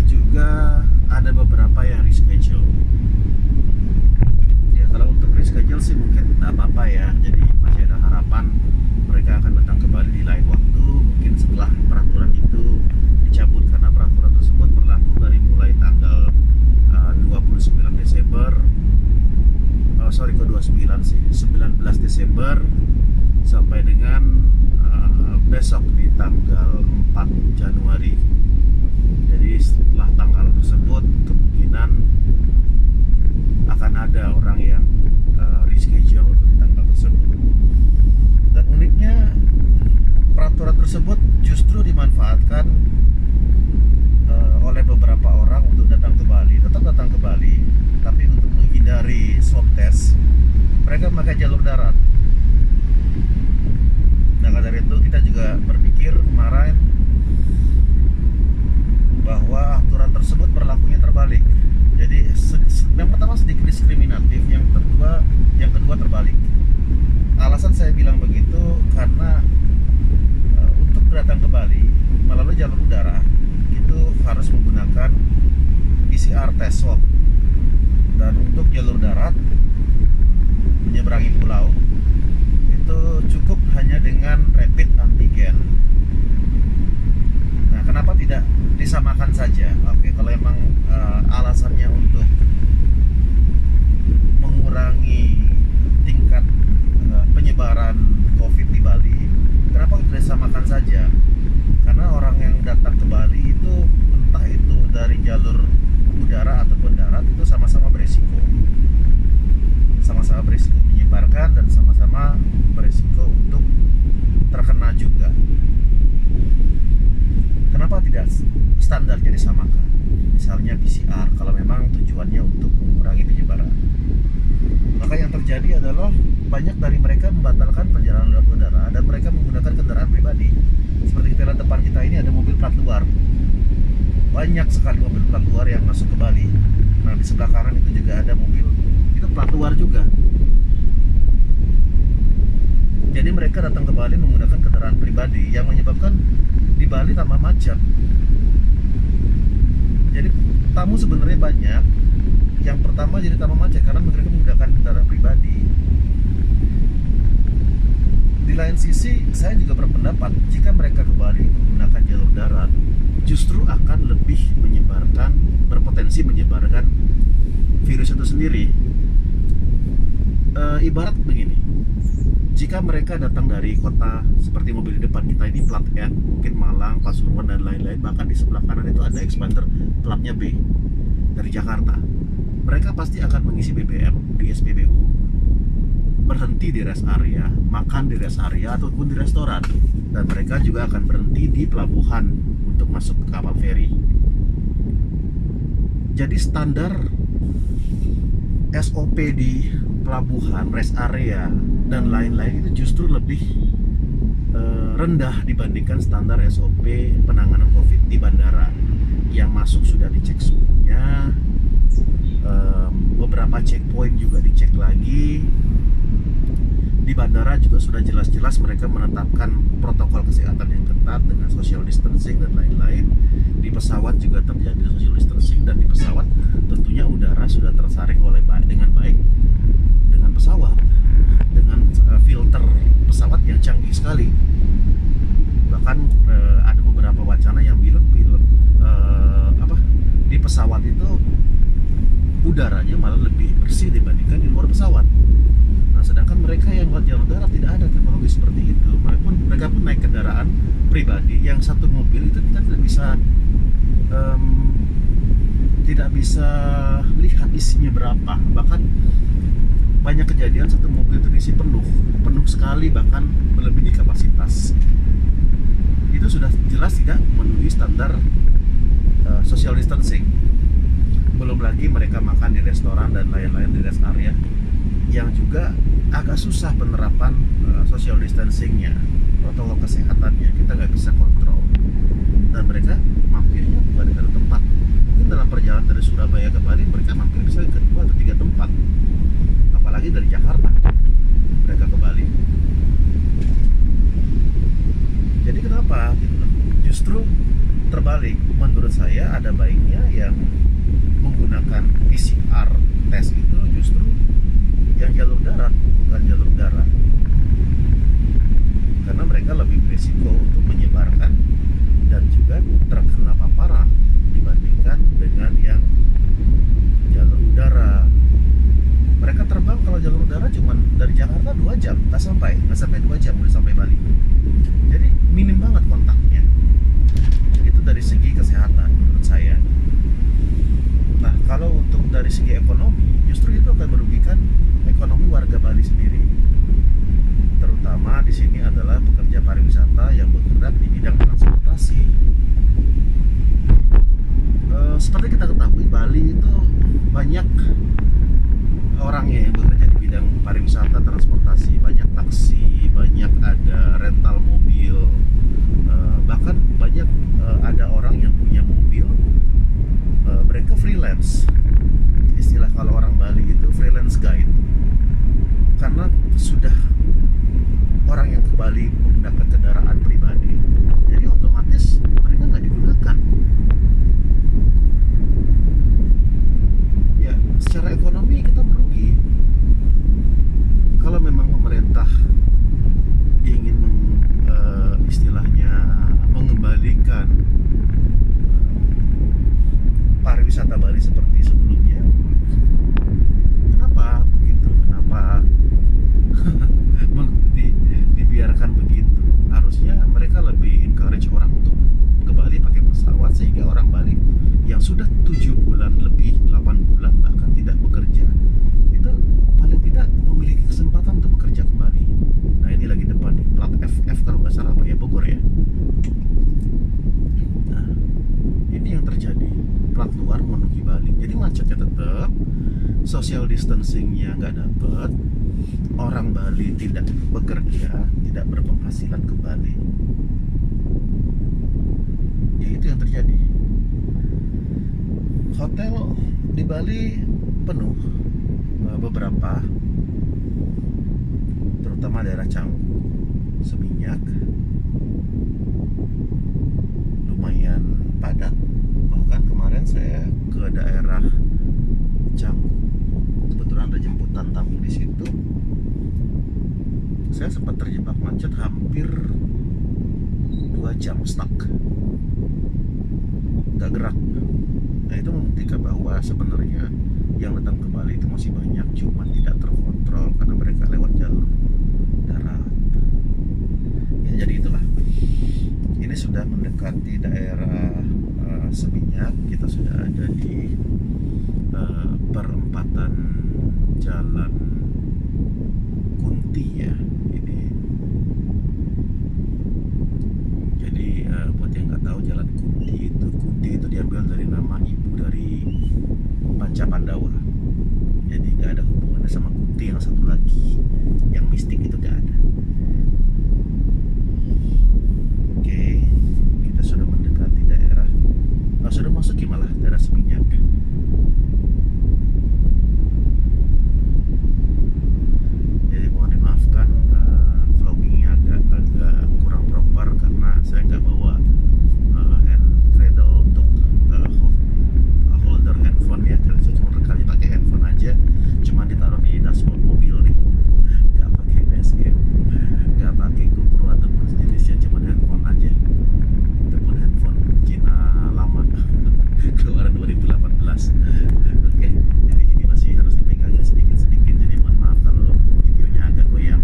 juga ada beberapa yang reschedule. Ya kalau untuk reschedule sih mungkin tidak apa-apa ya. Jadi masih ada harapan mereka akan datang kembali di lain waktu, mungkin setelah peraturan itu dicabut, karena peraturan tersebut berlaku dari mulai tanggal 29 Desember. Sorry, kok 29 sih, 19 Desember sampai dengan besok di tanggal 4 Januari. Jadi setelah tanggal tersebut kemungkinan akan ada orang yang reschedule untuk di tanggal tersebut. Dan uniknya peraturan tersebut justru dimanfaatkan oleh beberapa orang untuk datang ke Bali, tetap datang ke Bali, tapi untuk menghindari swab test mereka memakai jalur darat. Nah, dari itu kita juga berpikir kemarin bahwa aturan tersebut berlakunya terbalik. Jadi yang pertama sedikit diskriminatif, yang kedua terbalik. Alasan saya bilang begitu karena untuk datang ke Bali melalui jalur udara itu harus menggunakan PCR test swab, dan untuk jalur darat menyeberangi pulau itu cukup hanya dengan rapid antigen. Nah, kenapa tidak disamakan saja? Oke, kalau emang alasannya untuk mengurangi tingkat penyebaran COVID di Bali, kenapa tidak disamakan saja? Karena orang yang datang ke Bali itu entah itu dari jalur udara ataupun darat itu sama-sama beresiko. Sama-sama beresiko menyebarkan dan sama-sama beresiko untuk terkena juga. Kenapa tidak standarnya disamakan? Misalnya PCR, kalau memang tujuannya untuk mengurangi penyebaran. Maka yang terjadi adalah banyak dari mereka membatalkan perjalanan lewat udara dan mereka menggunakan kendaraan pribadi. Seperti kita lihat depan kita ini ada mobil plat luar. Banyak sekali mobil plat luar yang masuk ke Bali. Nah, di sebelah kanan itu juga ada mobil itu plat luar juga. Jadi mereka datang ke Bali menggunakan kendaraan pribadi yang menyebabkan di Bali tambah macet. Jadi tamu sebenarnya banyak. Yang pertama jadi tambah macet karena mereka menggunakan kendaraan pribadi. Di lain sisi, saya juga berpendapat jika mereka ke Bali menggunakan jalur darat, justru akan lebih menyebarkan, berpotensi menyebarkan virus itu sendiri. Ibarat begini, jika mereka datang dari kota seperti mobil di depan kita ini plat N, mungkin Malang, Pasuruan dan lain-lain, bahkan di sebelah kanan itu ada expander platnya B dari Jakarta. Mereka pasti akan mengisi BBM di SPBU, berhenti di rest area, makan di rest area ataupun di restoran, dan mereka juga akan berhenti di pelabuhan untuk masuk ke kapal feri. Jadi standar SOP di pelabuhan, rest area dan lain-lain itu justru lebih rendah dibandingkan standar SOP penanganan COVID di bandara. Yang masuk sudah dicek suhunya, beberapa checkpoint juga dicek lagi. Di bandara juga sudah jelas-jelas mereka menetapkan protokol kesehatan yang ketat dengan social distancing dan lain-lain. Di pesawat juga terjadi social distancing, dan di pesawat tentunya udara sudah tersaring dengan baik dengan pesawat, dengan filter pesawat yang canggih sekali. Bahkan ada beberapa wacana yang bilang di pesawat itu udaranya malah lebih bersih dibandingkan di luar pesawat. Nah, sedangkan mereka yang buat jalur darat tidak ada teknologi seperti itu. Mereka pun naik kendaraan pribadi, yang satu mobil itu kita tidak bisa lihat isinya berapa. Bahkan banyak kejadian satu mobil itu diisi penuh sekali, bahkan melebihi kapasitas. Itu sudah jelas tidak memenuhi standar social distancing. Belum lagi mereka makan di restoran dan lain-lain di rest area, yang juga agak susah penerapan social distancingnya, protokol kesehatannya kita nggak bisa kontrol. Dan mereka mampirnya bukan di satu tempat. Mungkin dalam perjalanan dari Surabaya ke Bali mereka mampir bisa ke 2 atau 3 tempat, apalagi dari Jakarta mereka ke Bali. Jadi kenapa gitu? Justru terbalik menurut saya, saya ada baiknya yang menggunakan PCR tes itu justru yang jalur darat, bukan jalur darat, karena mereka lebih berisiko untuk menyebarkan dan juga terkena paparan dibandingkan dengan yang jalur udara. Mereka terbang kalau jalur udara cuma dari Jakarta 2 jam, nggak sampai 2 jam udah sampai Bali. Jadi minim banget kontaknya. Itu dari segi kesehatan menurut saya. Nah, kalau untuk dari segi ekonomi, justru itu akan merugikan ekonomi warga Bali sendiri. Terutama di sini adalah pekerja pariwisata yang bergerak di bidang transportasi. Seperti kita ketahui, Bali itu banyak orangnya yang bekerja di bidang pariwisata transportasi, banyak taksi, banyak ada rental mobil, bahkan banyak ada orang yang punya mobil, mereka freelance. Istilah kalau orang Bali itu freelance guide, karena sudah orang yang ke Bali menggunakan kendaraan pribadi, jadi otomatis mereka nggak digunakan. Ya, secara ekonomi kita merugi. Kalau memang pemerintah ingin istilahnya mengembalikan pariwisata Bali seperti sebelumnya, kenapa begitu? Kenapa dibiarkan begitu? Harusnya mereka lebih encourage orang untuk ke Bali pakai pesawat, sehingga orang Bali yang sudah 7 bulan lebih, 8 bulan bahkan tidak bekerja, itu paling tidak memiliki kesempatan untuk bekerja kembali. Nah, ini lagi depan nih, plat FF kalau nggak salah, apa ya, Bogor ya. Nah, ini yang terjadi, plat luar menuju Bali. Jadi macetnya tetap, social distancingnya nggak dapet, orang Bali tidak bekerja, tidak berpenghasilan kembali. Ya, itu yang terjadi. Hotel di Bali penuh, beberapa, terutama daerah Canggu, Seminyak, lumayan padat. Bahkan kemarin saya ke daerah Canggu, kebetulan ada jemputan tamu di situ, saya sempat terjebak macet hampir 2 jam stuck, nggak gerak. Nah, itu membuktikan bahwa sebenarnya yang datang ke Bali itu masih banyak, cuma tidak terkontrol karena mereka lewat jalur darat. Ya, jadi itulah. Ini sudah mendekati daerah Seminyak, kita sudah ada di perempatan Jalan Kunti ya. Ini jadi buat yang nggak tahu, Jalan Kunti itu diambil dari nama ibu dari Panca Pandawa. Jadi nggak ada hubungannya sama Kunti yang satu lagi, yang mistik itu nggak ada. Oke, kita sudah mendekati daerah, sudah masuk malah daerah Seminyak. Jadi mohon dimaafkan, vloggingnya agak kurang proper karena saya nggak bawa hand cradle untuk holder handphone ya. Saya cuma rekam pakai handphone aja, cuma ditaruh di dashboard mobil nih, nggak pakai dashcam, nggak pakai GoPro ataupun sejenisnya, cuma handphone aja. Telepon handphone Cina lama keluaran 2018. Oke, jadi ini masih harus dipegangin sedikit-sedikit, jadi mohon maaf kalau videonya agak goyang.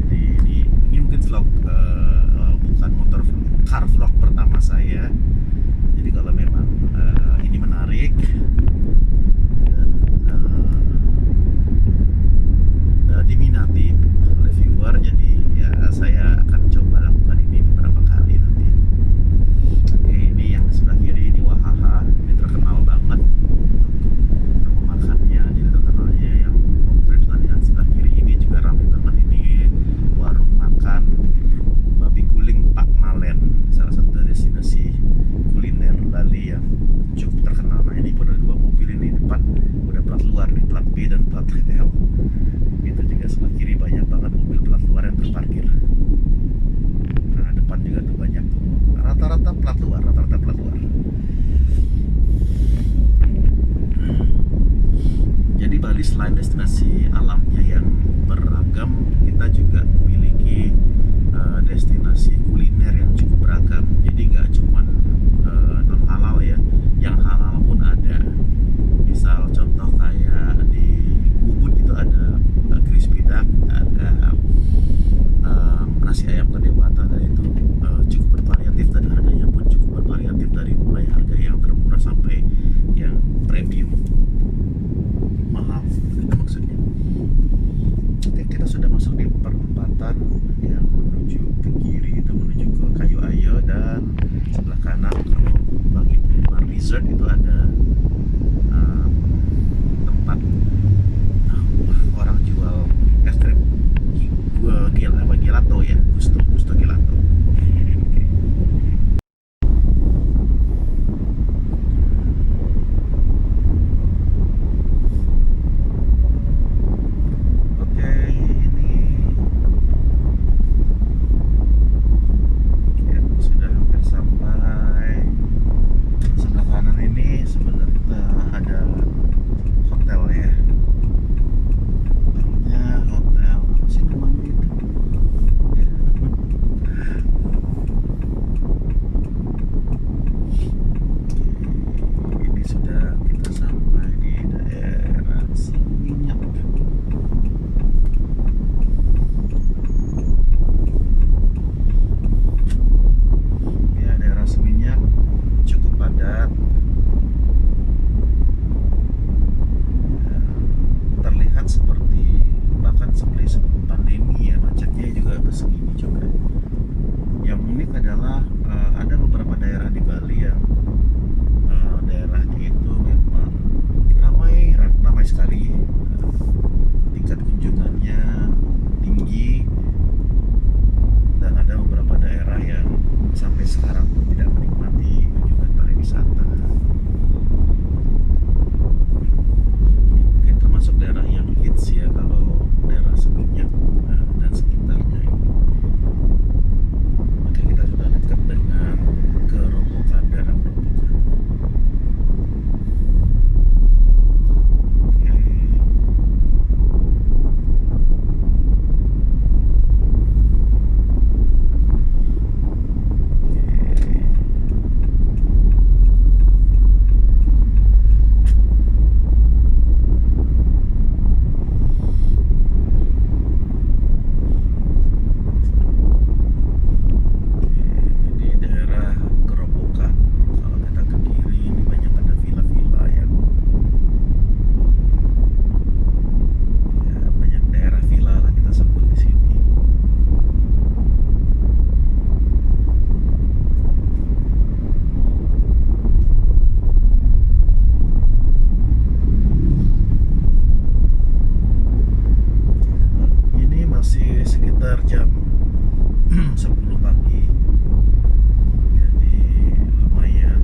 Jadi ini mungkin vlog, bukan car vlog pertama saya. Jadi kalau memang ini menarik dan diminati oleh viewer, jadi ya saya akan coba lakukan ini beberapa kali nanti. Oke, ini yang sebelah kiri ini Wahaha, ini terkenal banget selain destinasi alamnya yang beragam, kita juga memiliki destinasi kuliner yang cukup beragam. Jadi nggak cuman non halal ya, yang halal pun ada. Misal contoh kayak di Ubud itu ada crispy duck, ada nasi ayam kedewata, dan itu cukup bervariatif dan harganya pun cukup bervariatif dari mulai harga yang termurah sampai yang premium mahal, itu maksudnya. Oke, kita sudah masuk di perempatan yang menuju ke kiri, itu menuju ke Kayu Ayo, dan sebelah kanan kalau bagi penggemar dessert itu ada tempat orang jual es krim gelato ya, Gusto Gelato. Oke, ini ya, sudah hampir sampai. Sebelah kanan ini sebenarnya ada hotel ya, namanya hotel apa sih namanya itu ya. Ini sudah kita sampai di daerah Seminyak. Ya, daerah Seminyak cukup padat. Ya, terlihat seperti bahkan sebelum pandemi ya, macetnya juga segini juga. Yang unik adalah ada beberapa daerah di Bali yang daerahnya itu memang ramai sekali, tingkat kunjungannya tinggi, dan ada beberapa daerah yang sampai sekarang pun tidak menikmati kunjungan pariwisata. Ya, mungkin termasuk daerah yang hits ya kalau daerah Seminyak dan sekitarnya ini. Oke, kita sudah dekat dengan Gerobokan, daerah Gerobokan. Oke. Di daerah Gerobokan, kalau kita ke kiri ini banyak ada villa-villa yang ya, banyak daerah villa lah kita sebut di sini. Ini masih sekitar jam 10 pagi, jadi lumayan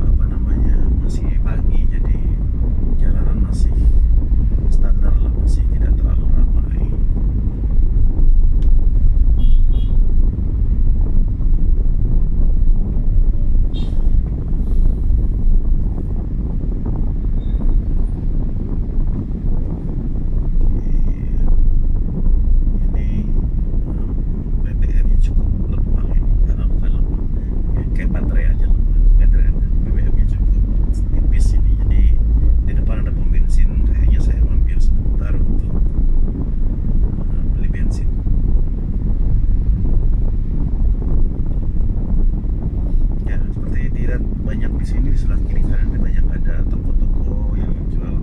apa namanya, masih pagi, jadi jalanan masih standar lah, masih tidak terlalu ramai. Ini BBM-nya cukup lemah ini, karena bukan lemah ya, kayak baterai aja lemah, BBM-nya cukup tipis ini. Jadi di depan ada pom bensin, kayaknya saya mampir sebentar untuk beli bensin. Ya, seperti dilihat banyak di sini, di sebelah kiri kanan ini banyak ada toko-toko yang jual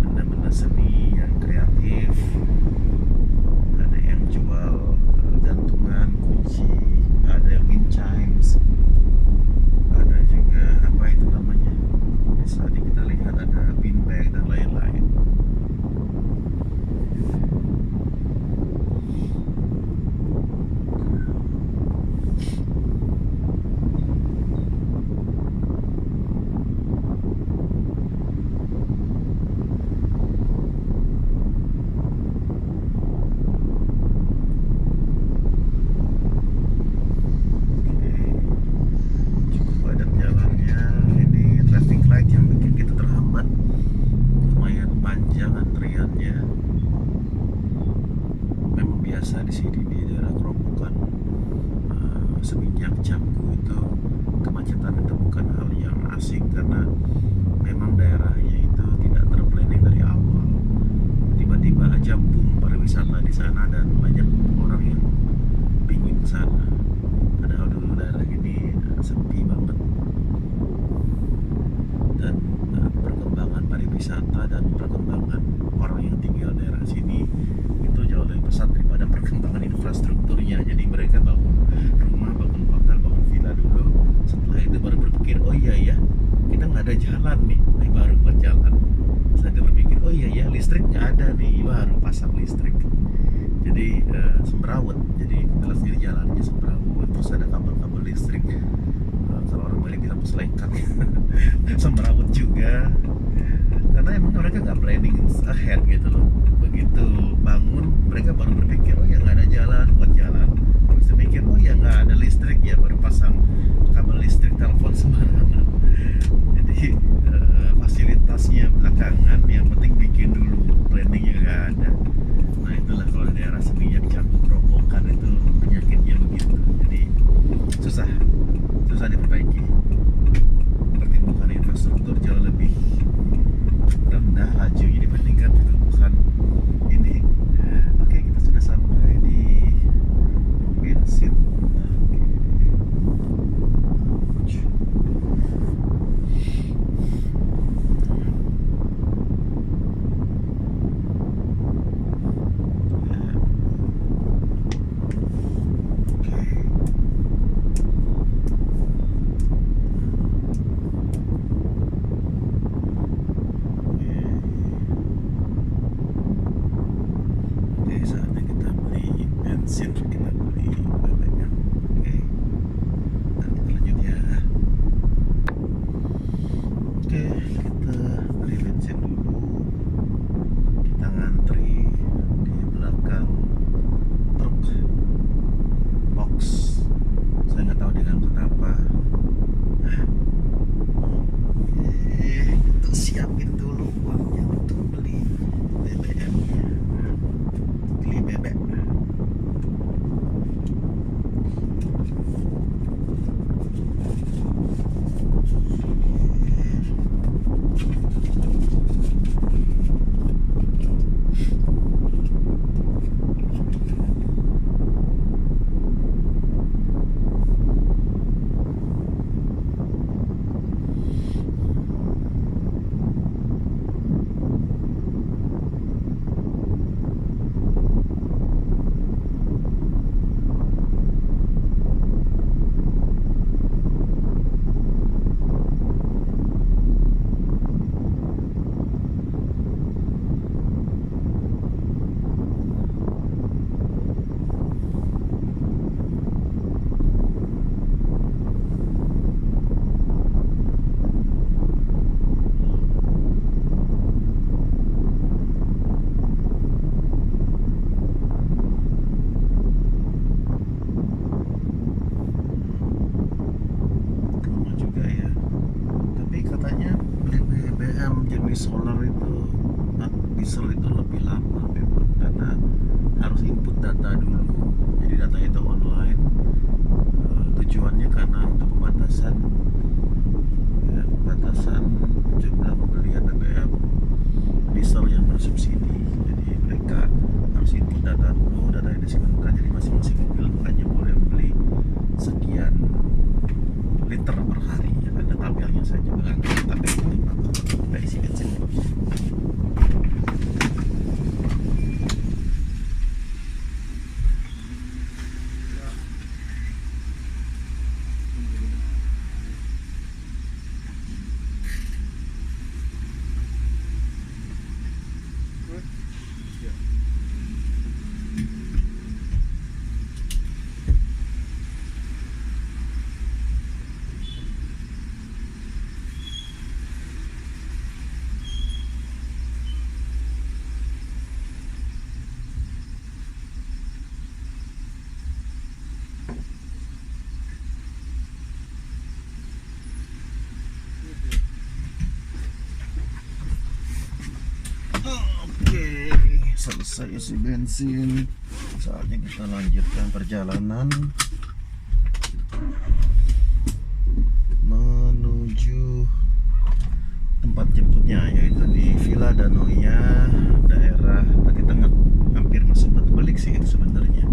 benda-benda seni yang kreatif. Ada yang jual gantungan kunci, ada yang wind chimes, ada juga apa itu namanya, bisa kita lihat ada beanbag dan lain-lain. Oke. wisata dan perkembangan orang yang tinggal daerah sini itu jauh lebih pesat daripada perkembangan infrastrukturnya. Jadi mereka bangun rumah, bangun hotel, bangun villa dulu. Setelah itu baru berpikir, oh iya ya, kita nggak ada jalan nih, baru buat jalan. Setelah itu berpikir, oh iya ya, listrik nggak ada nih, baru pasang listrik. Jadi semrawut. Jadi kita sendiri jalannya semrawut, terus ada kabel-kabel listrik. Kalau orang Bali bilang selengkat. Semrawut juga. Karena emang mereka nggak planning ahead gitu loh. Begitu bangun, mereka baru berpikir, oh ya nggak ada jalan, buat jalan. Terus mikir, oh ya nggak ada listrik, ya baru pasang kabel listrik, telepon sembarangan. Jadi fasilitasnya belakangan, yang penting bikin dulu, planningnya nggak ada. Nah itulah kalau di daerah seni yang campur robokan itu penyakitnya begitu. Jadi susah diperbaiki. Pertumbuhan infrastruktur jauh lebih rendah lajunya dibandingkan pertumbuhan ini. Oke, kita sudah sampai di pom bensin. Saatnya kita beli bensin, kita beli BBM. Oke, dan kita lanjut ya. Oke, kita beli bensin dulu. Kita ngantri di belakang truk box. Saya nggak tahu dia ngangkut apa. Oke, kita siapin dulu uangnya untuk beli BBM. Beli bebek. Jenis solar itu, diesel itu lebih lama memang, karena harus input data dulu. Jadi data itu online. Tujuannya karena untuk pembatasan jumlah pembelian BBM diesel yang bersubsidi. Jadi mereka harus input data dulu, data yang disiapkan. Jadi masing-masing mobil hanya boleh membeli sekian liter per hari. Ada tabelnya, saya juga nggak ngerti tabel ini dari isi bensin. Oke, selesai isi bensin. Saatnya kita lanjutkan perjalanan menuju tempat jemputnya, yaitu di Villa Danoia, daerah Kaki Tengah. Hampir masuk Batu Belik sih itu sebenarnya.